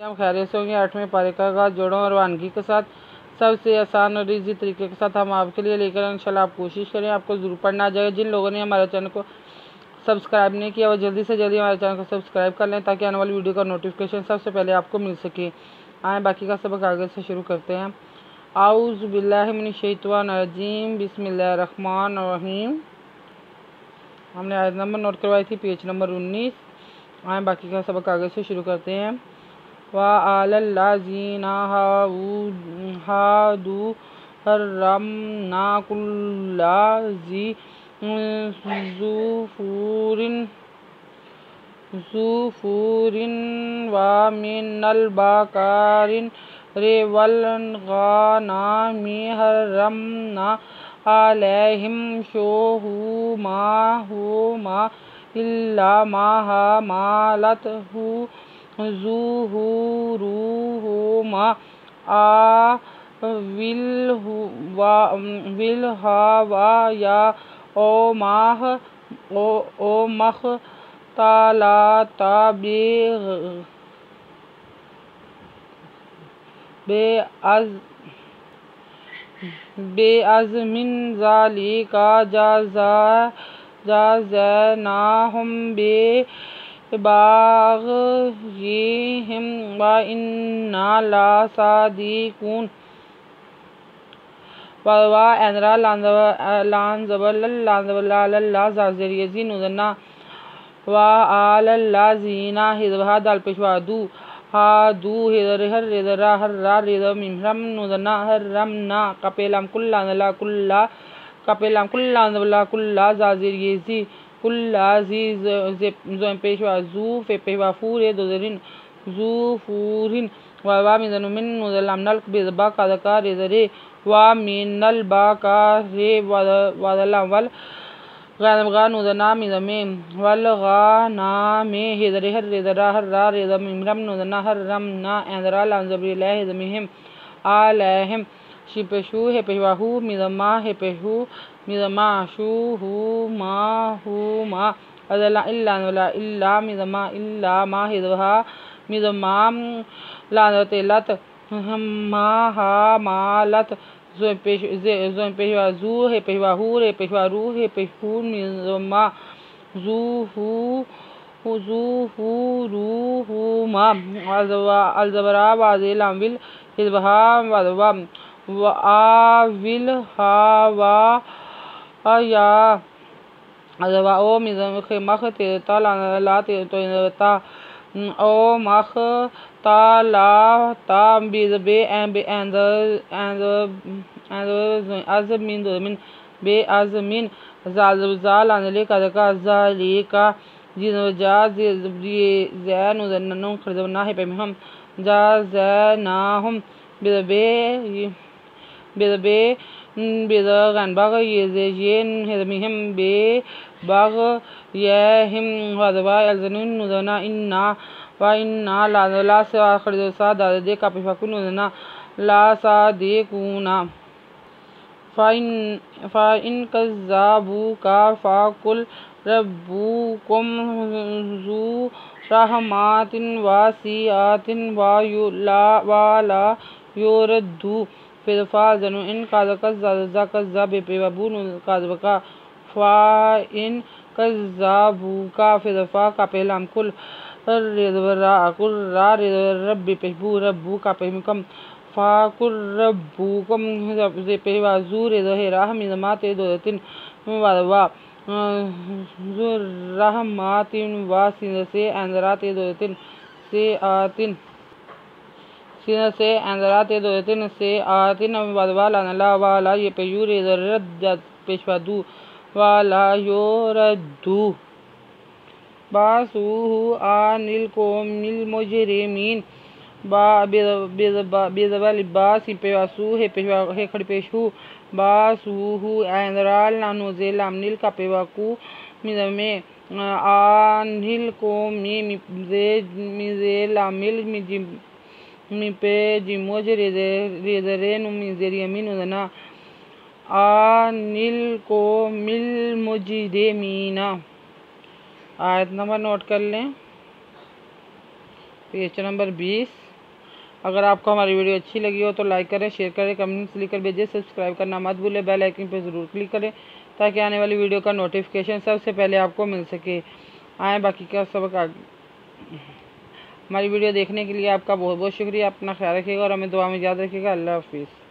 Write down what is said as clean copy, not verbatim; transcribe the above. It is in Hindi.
हम खैरियत से होंगे। 8वें पारे का आगाज़ जोड़ों और वानगी के साथ सबसे आसान और ईजी तरीके के साथ हम आपके लिए लेकर इंशाल्लाह आप कोशिश करें, आपको ज़रूर पढ़ना आ जाएगा। जिन लोगों ने हमारे चैनल को सब्सक्राइब नहीं किया वो जल्दी से जल्दी हमारे चैनल को सब्सक्राइब कर लें ताकि आने वाली वीडियो का नोटिफिकेशन सबसे पहले आपको मिल सके। आए बाकी का सबक आगे से शुरू करते हैं। आऊज़ु बिल्लाहि मिनश शैतानिर रजीम, बिस्मिल्लाहिर रहमानिर रहीम। हमने आयत नंबर नोट करवाई थी, पेज नंबर 19। आए बाकी का सबक आगे से शुरू करते हैं। वा अलल्लाज़ीना हादू हर्रमना कुल्ला ज़ी ज़ुफ़ुरिन व मिनल बकारिन वल गनामि हर्रमना अलैहिम शुहुमा इल्ला मा हमालत ज़ुहुरुहुमा विलहवाया ओ मख्तलता बेअज़मिन ज़ालिका जज़ानाहुम बिबाग़यिहिम व इन्ना लसादिक़ून। वा एंदरा लांज़बल्ला ज़ाज़रियज़ी नुदन्ना वा अलल्लाज़ीना हिज़बहा दाल पेशवा दू हादू हिदर रिदरा हर्रा रिद मिमरम नुदन्ना हर्रमना कपेलम कुल्ला कुल्ला ज़ाज़रियज़ी कुल्ला ज़ी ज़ो पेशवा ज़ू फे पेशवा फूरे दुदरिन ज़ूफूरिन वा मिदन मिन नुदलम नल बिज़बा कदका रिदरे वा मिनल बाका रे वदलम वल गा नुदना मिदमे वल गानामे हिदरे हर्रा हर्रा रिद मिमरम नुदना हर्रमना एंदरा लांज़बरिला हिदमिहिम अलैहिम शिपेशु हेपेहु मिदमा हेपेहु मिदमा शुहुमा अदला इल्ला मिदमा इल्ला मा हिदहा मिदमा लानतेलत मा हमालत ज़ो पेशवा ज़ू हेपेहु रे पेशवा रू हेपेहु मिदमा ज़ुहुरुहुमा अलज़बरा वाज़िलम विल हिज़बहा वदवा आविल हवा या अदवा ओ मख तेता ला तेता ओ मख तालाता बिज़बे अज़मिन बेअज़मिन ज़ाल अनले कदका ज़ालिका जिनजा ज़ैनुदन्नु खरदना है पेमहम ज़ैनाहुम बिज़बे बिज़गनबग येज़ेन हिदमिहिम बे बग यहिम वदवा अलज़नुन नुदना इन्ना ला खरदसा दादे कापिफकुन नुदना ला सादिकुना फ़इन कज़्ज़बूका फ़कुल रब्बुकुम ज़ू रहमतिन वासिअतिन वला युरद्दु फ़िज़नु इन कज़्ज़बा बेपेवबून कज़्ज़बका फ़इन कज़्ज़बूका फ़िज़फ़ा कपेलम कुल रब्बी पेहबू रब्बू कपेमिकम फ़ाकुर रब्बुकुम पेहवा ज़ू रेज़हेरा मिदमा ते दोतिन वदवा ज़ुर्रहमातिन व सिनसे एंदरा ते दोतिन से आतिन वदवा लानला वाला ये पेयू रेज़रद पेशवा दू वाला योरद्दू बासुहु अनिल कोमिल मुजरिमीन बेज़बास पेवासु हे खड़पेशु बासुहु एंदराल नानुज़े लामनिल कपेवाकू मिदमे अनिल कोमी मिज़े लामिल मिपे जिमोज रेज़रे नुमिज़ेरियमिन उदना अनिल कोमिल मुजरिमीना। आयत नंबर नोट कर लें, पेज नंबर 20। अगर आपको हमारी वीडियो अच्छी लगी हो तो लाइक करें, शेयर करें, कमेंट्स लिखकर भेजें। सब्सक्राइब करना मत भूलें, बेल आइकन पर ज़रूर क्लिक करें ताकि आने वाली वीडियो का नोटिफिकेशन सबसे पहले आपको मिल सके। आए बाकी का सबक हमारी वीडियो देखने के लिए आपका बहुत बहुत शुक्रिया। अपना ख्याल रखिएगा और हमें दुआ में याद रखिएगा। अल्लाह हाफिज़।